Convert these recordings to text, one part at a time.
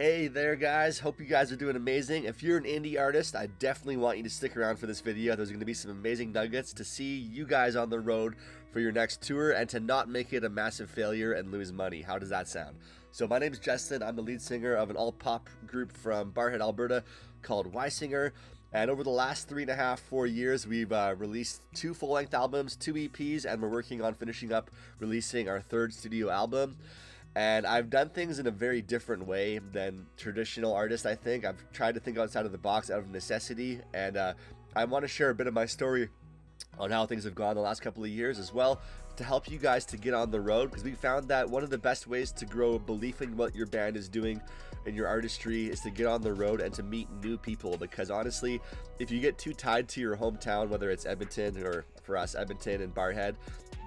Hey there guys, hope you guys are doing amazing. If you're an indie artist, I definitely want you to stick around for this video. There's going to be some amazing nuggets to see you guys on the road for your next tour and to not make it a massive failure and lose money. How does that sound? So my name's Justin, I'm the lead singer of an alt-pop group from Barhead, Alberta called WIESINGER. And over the last 3.5, 4 years, we've released 2 full-length albums, 2 EPs, and we're working on finishing up releasing our 3rd studio album. And I've done things in a very different way than traditional artists, I think. I've tried to think outside of the box out of necessity, and I want to share a bit of my story on how things have gone the last couple of years as well to help you guys to get on the road, because we found that one of the best ways to grow belief in what your band is doing in your artistry is to get on the road and to meet new people. Because honestly, if you get too tied to your hometown, whether it's Edmonton or for us Edmonton and Barhead,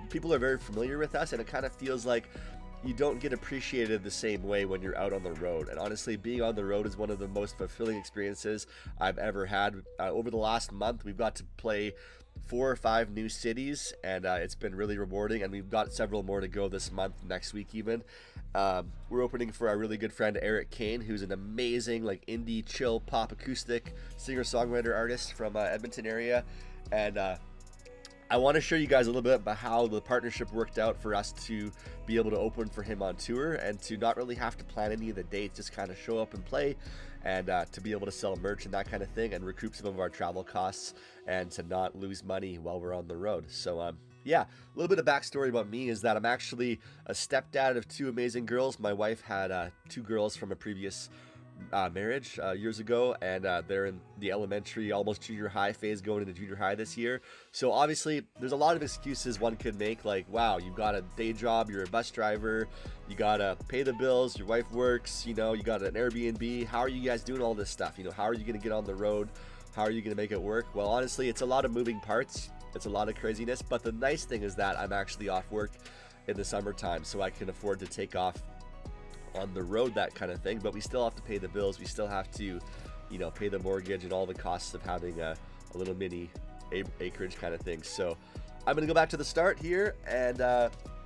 people are very familiar with us, and it kind of feels like you don't get appreciated the same way when you're out on the road. And honestly, being on the road is one of the most fulfilling experiences I've ever had. Over the last month, we've got to play 4 or 5 new cities, and it's been really rewarding, and we've got several more to go this month, next week even. We're opening for our really good friend Kane, who's an amazing like indie chill pop acoustic singer-songwriter artist from Edmonton area. And I want to show you guys a little bit about how the partnership worked out for us to be able to open for him on tour and to not really have to plan any of the dates, just kind of show up and play, and to be able to sell merch and that kind of thing and recoup some of our travel costs and to not lose money while we're on the road. So yeah, a little bit of backstory about me is that I'm actually a stepdad of 2 amazing girls. My wife had 2 girls from a previous marriage years ago, and they're in the elementary, almost junior high phase, going into junior high this year. So obviously there's a lot of excuses one could make, like, wow, you've got a day job, you're a bus driver, you gotta pay the bills, your wife works, you know, you got an Airbnb, how are you guys doing all this stuff? You know, how are you gonna get on the road? How are you gonna make it work? Well, honestly, it's a lot of moving parts, it's a lot of craziness, but the nice thing is that I'm actually off work in the summertime, so I can afford to take off on the road, that kind of thing. But we still have to pay the bills, we still have to, you know, pay the mortgage and all the costs of having a little mini acreage kind of thing. So I'm gonna go back to the start here, and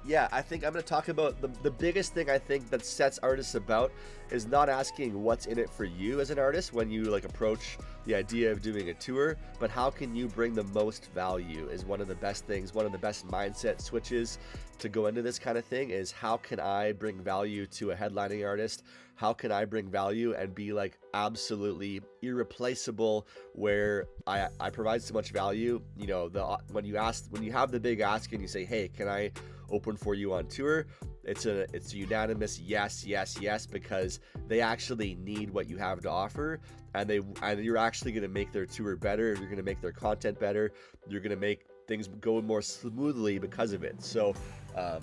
yeah, I think I'm gonna talk about the biggest thing I think that sets artists about is not asking what's in it for you as an artist when you like approach the idea of doing a tour, but how can you bring the most value is one of the best things. One of the best mindset switches to go into this kind of thing is, how can I bring value to a headlining artist? How can I bring value and be like absolutely irreplaceable, where I provide so much value? You know, when you have the big ask and you say, hey, can I open for you on tour? It's a unanimous yes, yes, yes, because they actually need what you have to offer, and you're actually going to make their tour better. You're going to make their content better. You're going to make things go more smoothly because of it. So a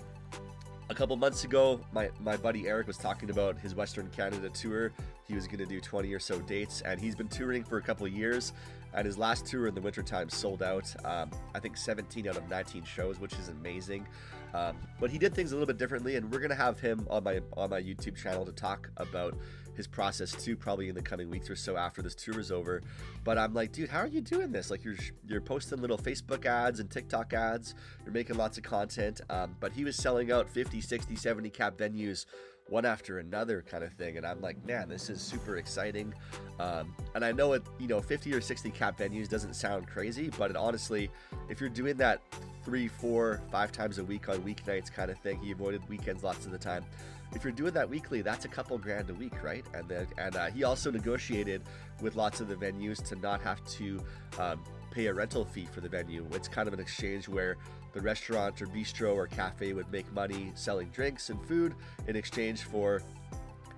couple months ago, my buddy Eric was talking about his Western Canada tour. He was going to do 20 or so dates, and he's been touring for a couple of years, and his last tour in the wintertime sold out, I think 17 out of 19 shows, which is amazing. But he did things a little bit differently, and we're going to have him on my YouTube channel to talk about his process too, probably in the coming weeks or so after this tour is over. But I'm like, dude, how are you doing this? Like, you're posting little Facebook ads and TikTok ads, you're making lots of content, but he was selling out 50, 60, 70 cap venues one after another kind of thing, and I'm like, man, this is super exciting. And I know it, you know, 50 or 60 cap venues doesn't sound crazy, but it honestly, if you're doing that 3, 4, 5 times a week on weeknights kind of thing, he avoided weekends lots of the time. If you're doing that weekly, that's a couple grand a week, right? And he also negotiated with lots of the venues to not have to pay a rental fee for the venue. It's kind of an exchange where the restaurant or bistro or cafe would make money selling drinks and food in exchange for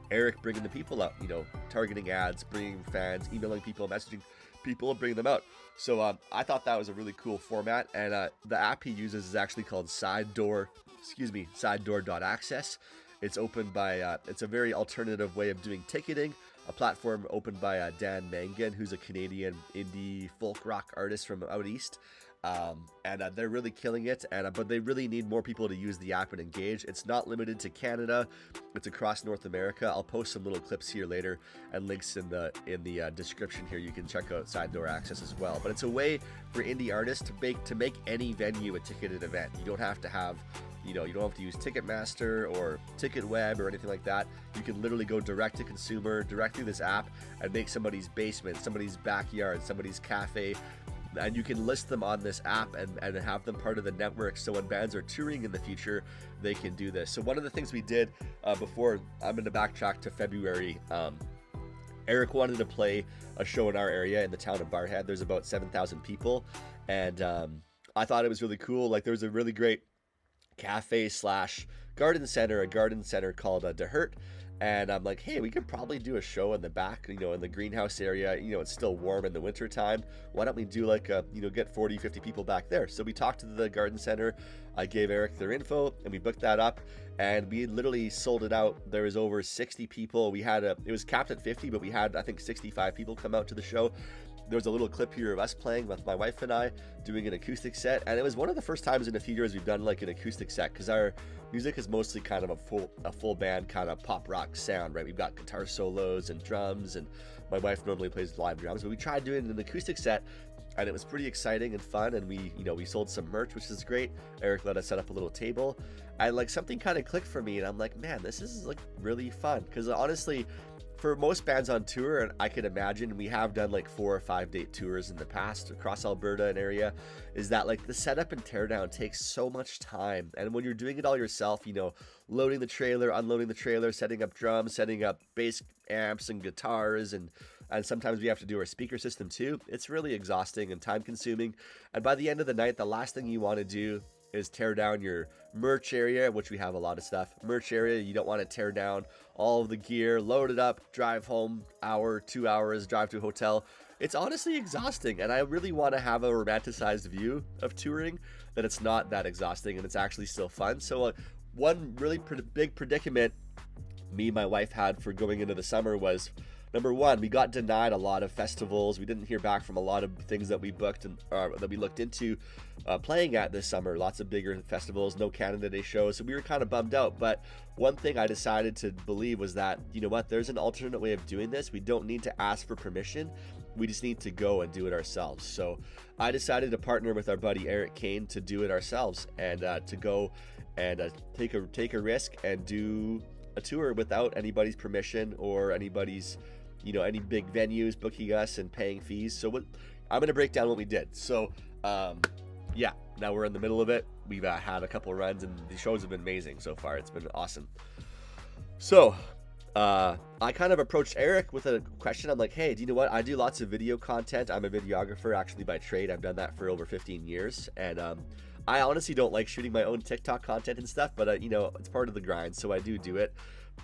Eric bringing the people out, you know, targeting ads, bringing fans, emailing people, messaging people, bringing them out. So I thought that was a really cool format, and the app he uses is actually called sidedoor.access. It's opened by, it's a very alternative way of doing ticketing, a platform opened by Dan Mangan, who's a Canadian indie folk rock artist from out east. And they're really killing it, but they really need more people to use the app and engage. It's not limited to Canada, it's across North America. I'll post some little clips here later and links in the description here. You can check out Side Door Access as well. But it's a way for indie artists to make any venue a ticketed event. You don't have to have, you don't have to use Ticketmaster or TicketWeb or anything like that. You can literally go direct to consumer, direct through this app, and make somebody's basement, somebody's backyard, somebody's cafe, and you can list them on this app and have them part of the network, so when bands are touring in the future, they can do this. So one of the things we did before, I'm going to backtrack to February, Eric wanted to play a show in our area in the town of Barhead. There's about 7,000 people, and I thought it was really cool. Like, there was a really great cafe slash garden center called De Hurt. And I'm like, hey, we could probably do a show in the back, in the greenhouse area. It's still warm in the winter time. Why don't we do like get 40, 50 people back there? So we talked to the garden center. I gave Eric their info and we booked that up, and we literally sold it out. There was over 60 people. It was capped at 50, but we had, I think, 65 people come out to the show. There was a little clip here of us playing with my wife and I doing an acoustic set, and it was one of the first times in a few years we've done like an acoustic set, because our music is mostly kind of a full band kind of pop rock sound, right? We've got guitar solos and drums, and my wife normally plays live drums, but we tried doing an acoustic set, and it was pretty exciting and fun. And we sold some merch, which is great. Eric let us set up a little table, and like something kind of clicked for me, and I'm like, man, this is like really fun, because honestly, for most bands on tour, and I can imagine we have done like 4 or 5 date tours in the past across Alberta and area, is that like the setup and teardown takes so much time. And when you're doing it all yourself, loading the trailer, unloading the trailer, setting up drums, setting up bass amps and guitars, and sometimes we have to do our speaker system too. It's really exhausting and time consuming. And by the end of the night, the last thing you want to do is tear down your merch area, which we have a lot of stuff. Merch area, you don't want to tear down all of the gear, load it up, drive home, hour, 2 hours, drive to a hotel. It's honestly exhausting, and I really want to have a romanticized view of touring, that it's not that exhausting and it's actually still fun. So one really big predicament me and my wife had for going into the summer was, number one, we got denied a lot of festivals. We didn't hear back from a lot of things that we booked and that we looked into playing at this summer. Lots of bigger festivals, no Canada Day shows. So we were kind of bummed out. But one thing I decided to believe was that, there's an alternate way of doing this. We don't need to ask for permission. We just need to go and do it ourselves. So I decided to partner with our buddy Eric Kane to do it ourselves, and to go and take a risk and do a tour without anybody's permission or anybody's any big venues booking us and paying fees. So I'm going to break down what we did. So now we're in the middle of it. We've had a couple runs, and the shows have been amazing so far. It's been awesome. So I kind of approached Eric with a question. I'm like, hey, do you know what? I do lots of video content. I'm a videographer actually by trade. I've done that for over 15 years. And I honestly don't like shooting my own TikTok content and stuff, but it's part of the grind, so I do it.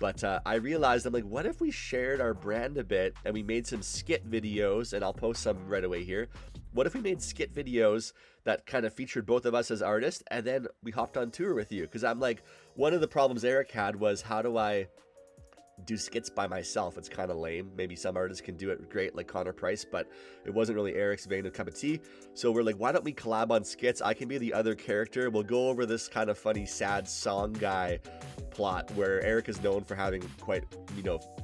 But I realized, I'm like, what if we shared our brand a bit and we made some skit videos, and I'll post some right away here. What if we made skit videos that kind of featured both of us as artists, and then we hopped on tour with you? Because I'm like, one of the problems Eric had was, how do I do skits by myself? It's kind of lame. Maybe some artists can do it great, like Connor Price, but it wasn't really Eric's vein of cup of tea. So we're like, why don't we collab on skits? I can be the other character. We'll go over this kind of funny, sad song guy plot where Eric is known for having quite,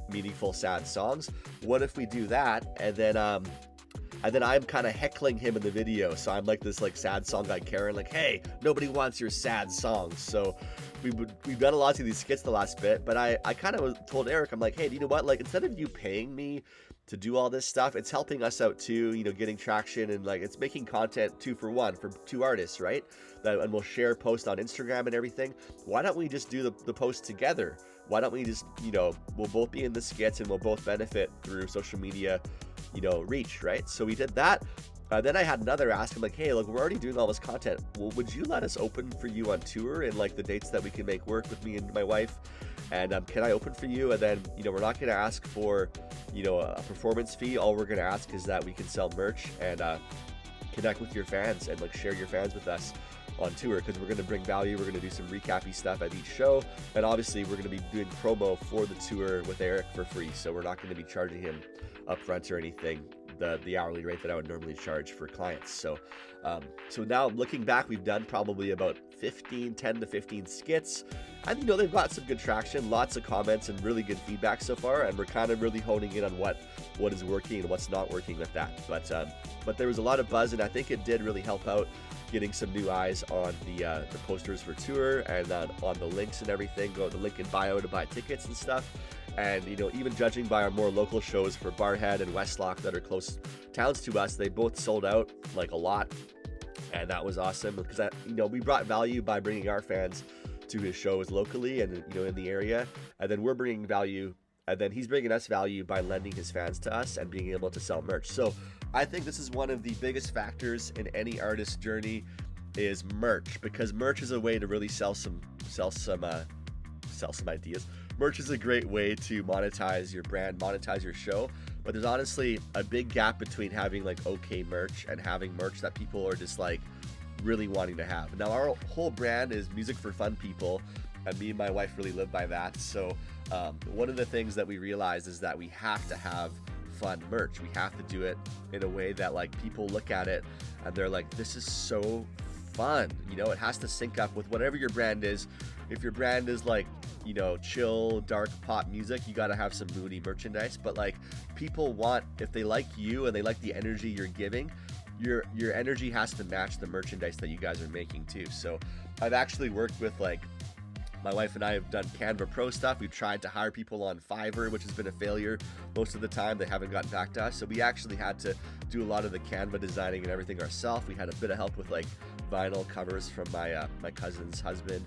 meaningful, sad songs. What if we do that, and then I'm kind of heckling him in the video. So I'm like this sad song guy Karen, like, hey, nobody wants your sad songs. So we've done a lot of these skits the last bit, but I kind of told Eric, I'm like, hey, do you know what? Like, instead of you paying me to do all this stuff, it's helping us out too, getting traction, and like, it's making content 2 for 1 for 2 artists, right? And we'll share posts on Instagram and everything. Why don't we just do the post together? Why don't we just, we'll both be in the skits and we'll both benefit through social media, reach, right? So we did that. Then I had another ask. I'm like, hey, look, we're already doing all this content. Well, would you let us open for you on tour and like the dates that we can make work with me and my wife? And can I open for you? And then, we're not going to ask for, a performance fee. All we're going to ask is that we can sell merch and connect with your fans and like share your fans with us on tour, because we're going to bring value. We're going to do some recappy stuff at each show, and obviously we're going to be doing promo for the tour with Eric for free, so we're not going to be charging him upfront or anything. the hourly rate that I would normally charge for clients. So so now looking back, we've done probably about 10 to 15 skits, and you know, they've got some good traction, lots of comments and really good feedback so far, and we're kind of really honing in on what is working and what's not working with that. But there was a lot of buzz, and I think it did really help out getting some new eyes on the posters for tour, and on the links and everything. Go to the link in bio to buy tickets and stuff. And you know, even judging by our more local shows for Barhead and Westlock that are close towns to us, they both sold out like a lot, and that was awesome because you know, we brought value by bringing our fans to his shows locally and, you know, in the area, and then we're bringing value, and then he's bringing us value by lending his fans to us and being able to sell merch. So I think this is one of the biggest factors in any artist's journey is merch, because merch is a way to really sell some ideas. Merch is a great way to monetize your brand, monetize your show, but there's honestly a big gap between having like okay merch and having merch that people are just like really wanting to have. Now our whole brand is music for fun people, and me and my wife really live by that. So one of the things that we realized is that we have to have fun merch. We have to do it in a way that like people look at it and they're like, this is so fun. You know, it has to sync up with whatever your brand is. If your brand is like, you know, chill, dark pop music, you got to have some moody merchandise. But like, people want, if they like you and they like the energy you're giving, your energy has to match the merchandise that you guys are making too. So I've actually worked with, like, my wife and I have done Canva Pro stuff. We've tried to hire people on Fiverr, which has been a failure most of the time. They haven't gotten back to us. So we actually had to do a lot of the Canva designing and everything ourselves. We had a bit of help with like vinyl covers from my cousin's husband,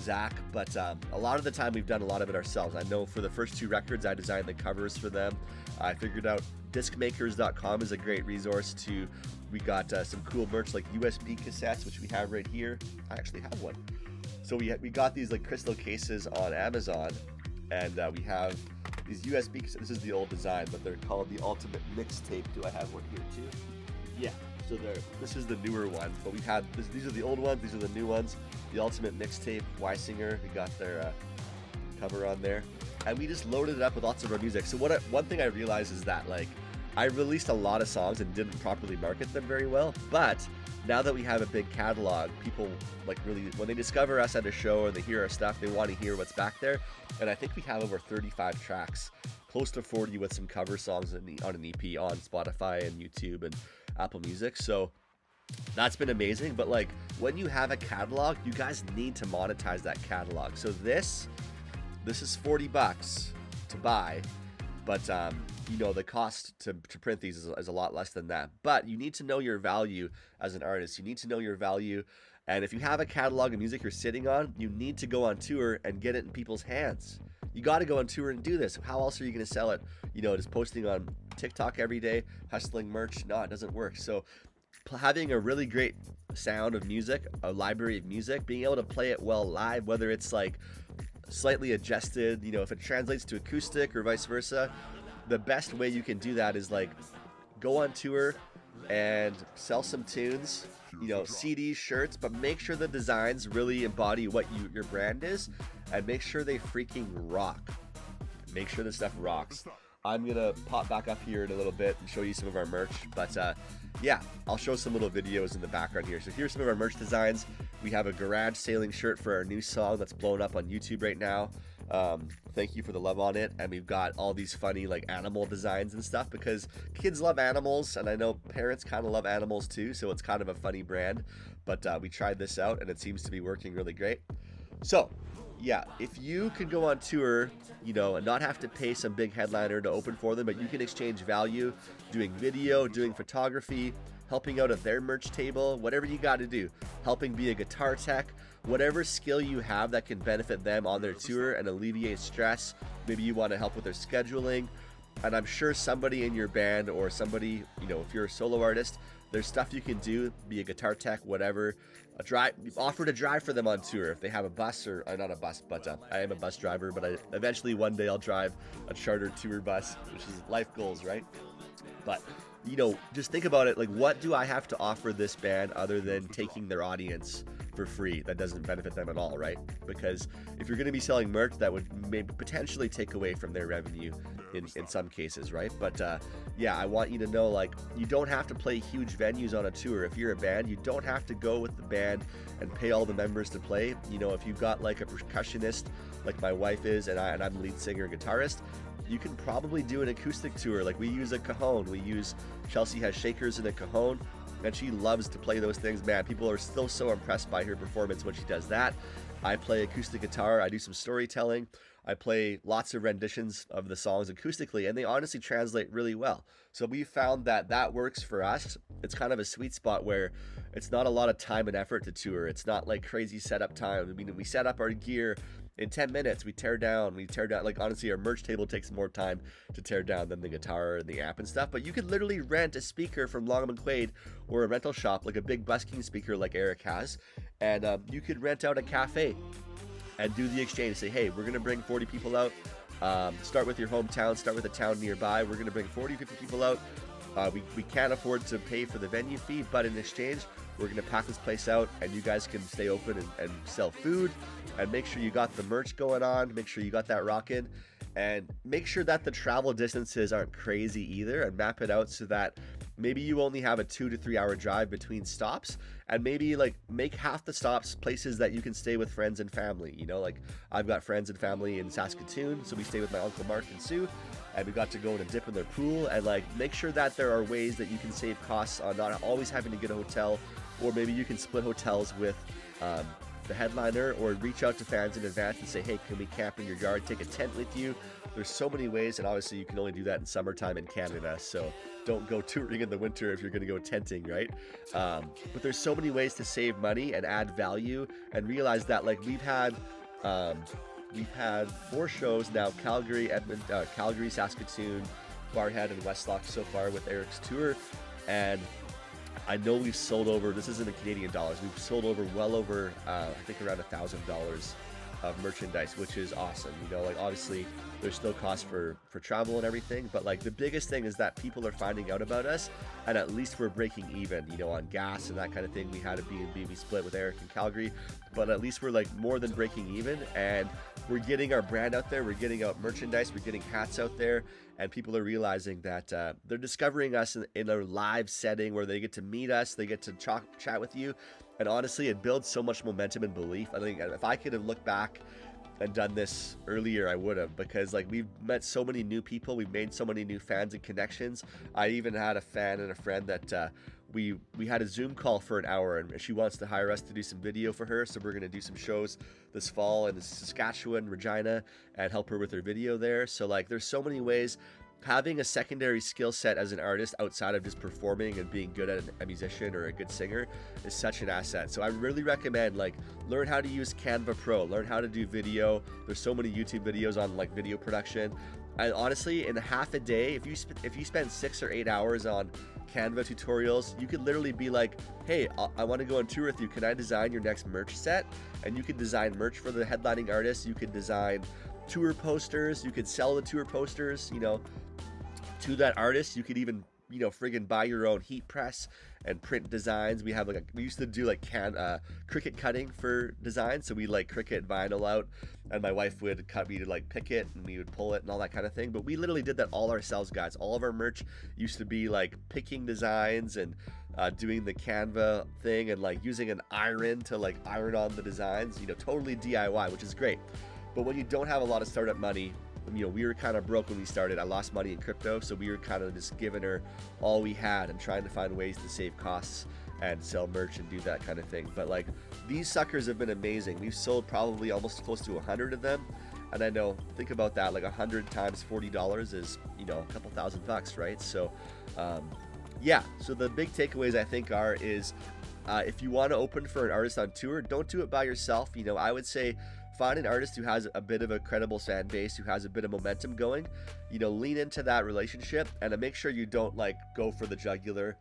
Zach, but a lot of the time we've done a lot of it ourselves. I know for the first 2 records, I designed the covers for them. I figured out discmakers.com is a great resource to, we got some cool merch like USB cassettes, which we have right here. I actually have one. So we got these like crystal cases on Amazon, and we have these USB cassettes. This is the old design, but they're called the Ultimate Mixtape. Do I have one here too? Yeah. So this is the newer one, but we had these are the old ones. These are the new ones. The Ultimate Mixtape, WIESINGER. We got their cover on there, and we just loaded it up with lots of our music. So one thing I realized is that like I released a lot of songs and didn't properly market them very well, but now that we have a big catalog, people like really, when they discover us at a show or they hear our stuff, they want to hear what's back there. And I think we have over 35 tracks, close to 40 with some cover songs on an EP on Spotify and YouTube and Apple Music. So that's been amazing. But like, when you have a catalog, you guys need to monetize that catalog. So this is $40 to buy, but you know, the cost to print these is a lot less than that. But you need to know your value as an artist. You need to know your value. And if you have a catalog of music you're sitting on, you need to go on tour and get it in people's hands. You got to go on tour and do this. How else are you going to sell it? You know, just posting on TikTok every day, hustling merch? No, it doesn't work. So having a really great sound of music, a library of music, being able to play it well live, whether it's like slightly adjusted, you know, if it translates to acoustic or vice versa, the best way you can do that is like go on tour and sell some tunes, you know, CDs, shirts, but make sure the designs really embody what your brand is, and make sure they freaking rock. Make sure the stuff rocks. I'm gonna pop back up here in a little bit and show you some of our merch, but yeah, I'll show some little videos in the background here. So here's some of our merch designs. We have a garage sailing shirt for our new song that's blown up on YouTube right now. Thank you for the love on it. And we've got all these funny like animal designs and stuff, because kids love animals, and I know parents kind of love animals too, so it's kind of a funny brand. But we tried this out and it seems to be working really great. So yeah, if you could go on tour, you know, and not have to pay some big headliner to open for them, but you can exchange value doing video, doing photography, helping out at their merch table, whatever you got to do, helping be a guitar tech, whatever skill you have that can benefit them on their tour and alleviate stress. Maybe you want to help with their scheduling, and I'm sure somebody in your band or somebody, you know, if you're a solo artist, there's stuff you can do, be a guitar tech, whatever. Offer to drive for them on tour if they have a bus, or not a bus, but I am a bus driver, but eventually one day I'll drive a charter tour bus, which is life goals, right? But you know, just think about it, like, what do I have to offer this band other than taking their audience for free that doesn't benefit them at all, right? Because if you're going to be selling merch, that would maybe potentially take away from their revenue in some cases, right? But yeah, I want you to know, like, you don't have to play huge venues on a tour. If you're a band, you don't have to go with the band and pay all the members to play. You know, if you've got like a percussionist like my wife is, and I'm the lead singer and guitarist, you can probably do an acoustic tour. Like, we use a cajon. Chelsea has shakers and a cajon, and she loves to play those things. Man, people are still so impressed by her performance when she does that. I play acoustic guitar. I do some storytelling. I play lots of renditions of the songs acoustically, and they honestly translate really well. So we found that works for us. It's kind of a sweet spot where it's not a lot of time and effort to tour. It's not like crazy setup time. I mean, we set up our gear in 10 minutes. We tear down. Like, honestly, our merch table takes more time to tear down than the guitar and the amp and stuff. But you could literally rent a speaker from Long & McQuaid or a rental shop, like a big busking speaker like Eric has, and you could rent out a cafe and do the exchange. Say, hey, we're going to bring 40 people out. Start with your hometown, start with a town nearby. We're going to bring 40, 50 people out. We can't afford to pay for the venue fee, but in exchange, we're going to pack this place out, and you guys can stay open and sell food, and make sure you got the merch going on, make sure you got that rocking, and make sure that the travel distances aren't crazy either, and map it out so that maybe you only have a 2 to 3 hour drive between stops, and maybe like make half the stops places that you can stay with friends and family. You know, like, I've got friends and family in Saskatoon, so we stay with my Uncle Mark and Sue, and we got to go in and dip in their pool, and like make sure that there are ways that you can save costs on not always having to get a hotel, or maybe you can split hotels with the headliner, or reach out to fans in advance and say, hey, can we camp in your yard, take a tent with you? There's so many ways, and obviously you can only do that in summertime in Canada, so don't go touring in the winter if you're going to go tenting, right? But there's so many ways to save money and add value, and realize that, like, we've had 4 shows now: Calgary, Calgary, Saskatoon, Barhead, and Westlock so far with Eric's tour, and I know we've sold over, this isn't in Canadian dollars, we've sold over well over, I think around $1,000 of merchandise, which is awesome. You know, like, obviously there's still costs for travel and everything, but like the biggest thing is that people are finding out about us, and at least we're breaking even, you know, on gas and that kind of thing. We had a B&B, we split with Eric in Calgary, but at least we're like more than breaking even, and we're getting our brand out there, we're getting out merchandise, we're getting hats out there, and people are realizing that they're discovering us in a live setting where they get to meet us, they get to chat with you, and honestly, it builds so much momentum and belief. I think if I could have looked back and done this earlier, I would have, because like we've met so many new people, we've made so many new fans and connections. I even had a fan and a friend that we had a Zoom call for an hour, and she wants to hire us to do some video for her, so we're going to do some shows this fall in Saskatchewan, Regina, and help her with her video there. So like there's so many ways. Having a secondary skill set as an artist outside of just performing and being good at a musician or a good singer is such an asset. So I really recommend, like, learn how to use Canva Pro, learn how to do video. There's so many YouTube videos on like video production. And honestly, in half a day, if you spend 6 or 8 hours on Canva tutorials, you could literally be like, hey, I want to go on tour with you. Can I design your next merch set? And you could design merch for the headlining artists. You could design tour posters. You could sell the tour posters, you know, to that artist. You could even, you know, friggin' buy your own heat press and print designs. We have we used to do like Cricut cutting for designs, so we like Cricut vinyl out, and my wife would cut me to like pick it, and we would pull it and all that kind of thing. But we literally did that all ourselves, guys. All of our merch used to be like picking designs and doing the Canva thing, and like using an iron to like iron on the designs, you know, totally DIY, which is great. But when you don't have a lot of startup money, you know, we were kind of broke when we started. I lost money in crypto, so we were kind of just giving her all we had and trying to find ways to save costs and sell merch and do that kind of thing. But like, these suckers have been amazing. We've sold probably almost close to 100 of them, and I know, think about that, like 100 times $40 is, you know, a couple $1,000, right? So yeah, so the big takeaways I think is if you want to open for an artist on tour, don't do it by yourself. You know, I would say find an artist who has a bit of a credible fan base, who has a bit of momentum going. You know, lean into that relationship, and make sure you don't like go for the jugular.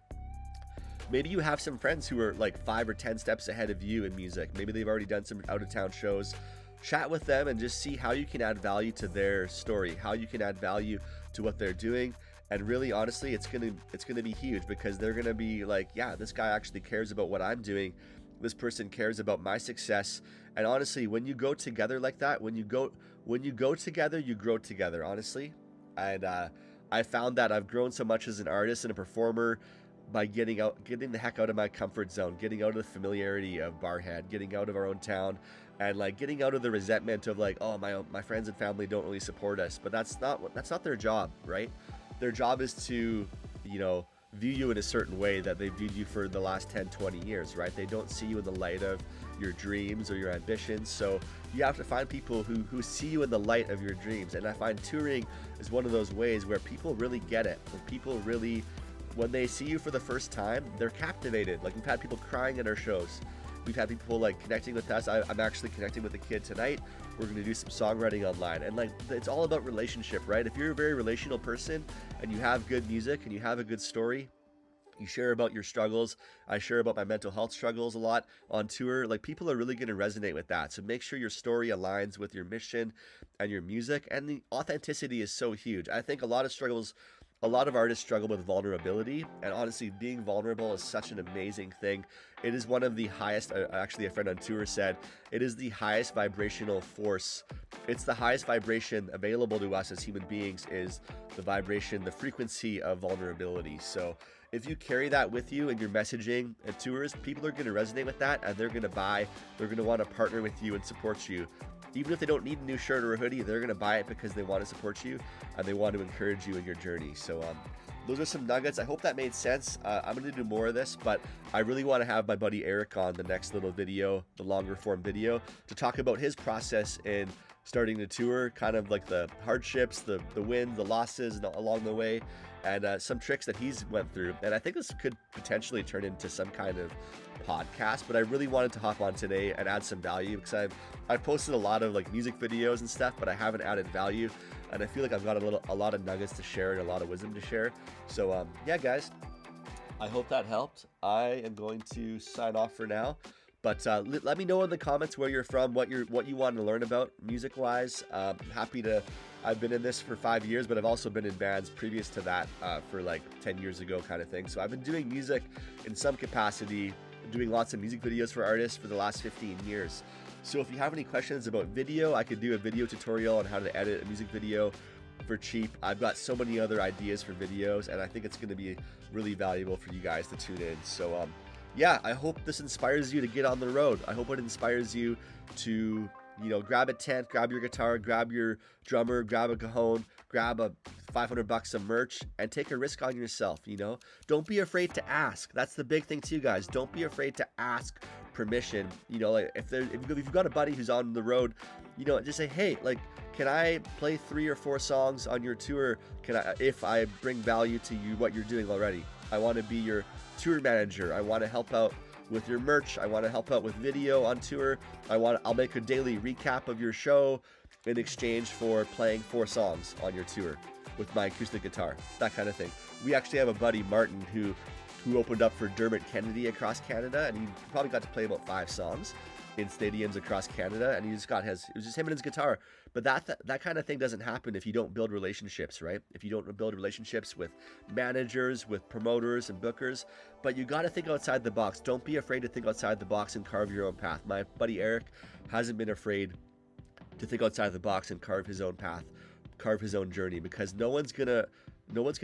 Maybe you have some friends who are like 5 or 10 steps ahead of you in music. Maybe they've already done some out-of-town shows. Chat with them and just see how you can add value to their story, how you can add value to what they're doing. And really, honestly, it's gonna be huge, because they're gonna be like, yeah, this guy actually cares about what I'm doing, this person cares about my success. And honestly, when you go together like that, when you go together, you grow together, honestly. And I found that I've grown so much as an artist and a performer by getting the heck out of my comfort zone, getting out of the familiarity of Barhead, getting out of our own town, and like getting out of the resentment of like, oh, my friends and family don't really support us. But that's not their job, right? Their job is to, you know, view you in a certain way that they've viewed you for the last 10, 20 years, right? They don't see you in the light of your dreams or your ambitions. So you have to find people who see you in the light of your dreams. And I find touring is one of those ways where people really get it. When people really, when they see you for the first time, they're captivated. Like, we've had people crying at our shows. We've had people like connecting with us. I'm actually connecting with a kid tonight. We're going to do some songwriting online. And like, it's all about relationship, right? If you're a very relational person and you have good music and you have a good story, you share about your struggles. I share about my mental health struggles a lot on tour. Like, people are really going to resonate with that. So make sure your story aligns with your mission and your music. And the authenticity is so huge. I think a lot of artists struggle with vulnerability, and honestly, being vulnerable is such an amazing thing. It is one of the highest, actually a friend on tour said, it is the highest vibrational force. It's the highest vibration available to us as human beings, is the vibration, the frequency of vulnerability. So if you carry that with you in your messaging at tours, people are going to resonate with that, and they're going to want to partner with you and support you. Even if they don't need a new shirt or a hoodie, they're going to buy it because they want to support you and they want to encourage you in your journey. So those are some nuggets. I hope that made sense. I'm going to do more of this, but I really want to have my buddy Eric on the next little video, the longer form video, to talk about his process in starting the tour, kind of like the hardships, the wins, the losses along the way, and some tricks that he's went through. And I think this could potentially turn into some kind of podcast, but I really wanted to hop on today and add some value, because I've posted a lot of like music videos and stuff, but I haven't added value, and I feel like I've got a lot of nuggets to share and a lot of wisdom to share. So yeah, guys, I hope that helped. I am going to sign off for now, but let me know in the comments where you're from, what you want to learn about music wise. Happy to. I've been in this for 5 years, but I've also been in bands previous to that for like 10 years ago kind of thing. So I've been doing music in some capacity, doing lots of music videos for artists for the last 15 years. So if you have any questions about video, I could do a video tutorial on how to edit a music video for cheap. I've got so many other ideas for videos, and I think it's going to be really valuable for you guys to tune in. So yeah, I hope this inspires you to get on the road. I hope it inspires you to, you know, grab a tent, grab your guitar, grab your drummer, grab a cajon, grab a $500 of merch, and take a risk on yourself. You know, don't be afraid to ask. That's the big thing too, guys. Don't be afraid to ask permission. You know, like if you've got a buddy who's on the road, you know, just say, hey, like, can I play 3 or 4 songs on your tour? If I bring value to you, what you're doing already? I want to be your tour manager. I want to help out with your merch. I want to help out with video on tour. I'll make a daily recap of your show in exchange for playing 4 songs on your tour with my acoustic guitar, that kind of thing. We actually have a buddy, Martin, who opened up for Dermot Kennedy across Canada, and he probably got to play about 5 songs in stadiums across Canada, and it was just him and his guitar. But that kind of thing doesn't happen if you don't build relationships, right? If you don't build relationships with managers, with promoters and bookers. But you got to think outside the box. Don't be afraid to think outside the box and carve your own path. My buddy Eric hasn't been afraid to think outside the box and carve his own path, carve his own journey, because no one's gonna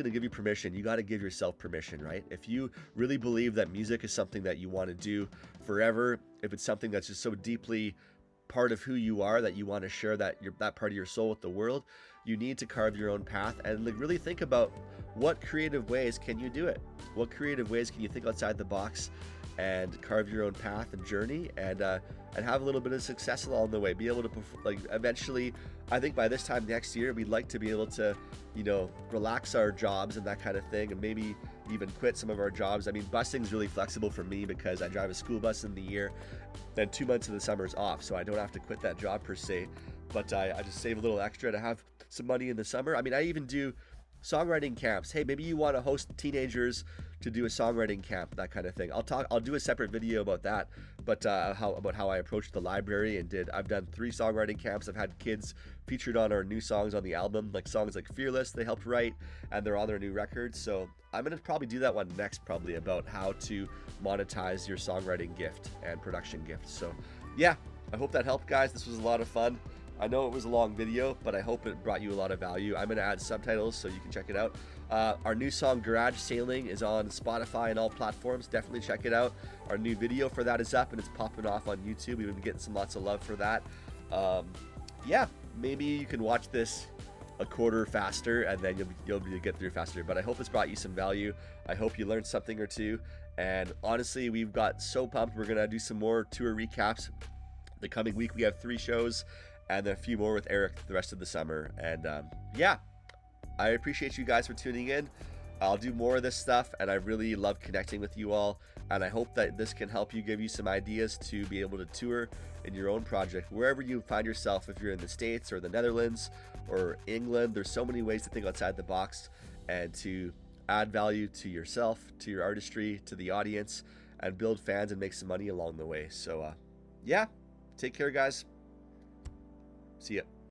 give you permission. You got to give yourself permission, right? If you really believe that music is something that you want to do forever, if it's something that's just so deeply part of who you are that you want to share that part of your soul with the world, you need to carve your own path and really think about what creative ways can you do it? What creative ways can you think outside the box and carve your own path and journey, and have a little bit of success along the way. Be able to eventually, I think by this time next year, we'd like to be able to, you know, relax our jobs and that kind of thing, and maybe even quit some of our jobs. I mean, busing's really flexible for me because I drive a school bus in the year, then 2 months of the summer's off, so I don't have to quit that job per se, but I just save a little extra to have some money in the summer. I mean, I even do songwriting camps. Hey, maybe you want to host teenagers to do a songwriting camp, that kind of thing. I'll do a separate video about that, but how I approached the library and I've done 3 songwriting camps. I've had kids featured on our new songs on the album, like songs like Fearless they helped write, and they're on their new records. So I'm gonna probably do that one next, probably about how to monetize your songwriting gift and production gift. So yeah, I hope that helped, guys. This was a lot of fun. I know it was a long video, but I hope it brought you a lot of value. I'm gonna add subtitles so you can check it out. Our new song Garage Sailing is on Spotify and all platforms. Definitely check it out. Our new video for that is up and it's popping off on YouTube. We've been getting lots of love for that. Yeah, maybe you can watch this a quarter faster and then you'll be get through faster. But I hope it's brought you some value. I hope you learned something or two. And honestly, we've got so pumped. We're gonna do some more tour recaps the coming week. We have 3 shows and then a few more with Eric the rest of the summer. And yeah, I appreciate you guys for tuning in. I'll do more of this stuff, and I really love connecting with you all. And I hope that this can help you, give you some ideas to be able to tour in your own project, wherever you find yourself. If you're in the States or the Netherlands or England, there's so many ways to think outside the box and to add value to yourself, to your artistry, to the audience, and build fans and make some money along the way. So yeah, take care, guys. See ya.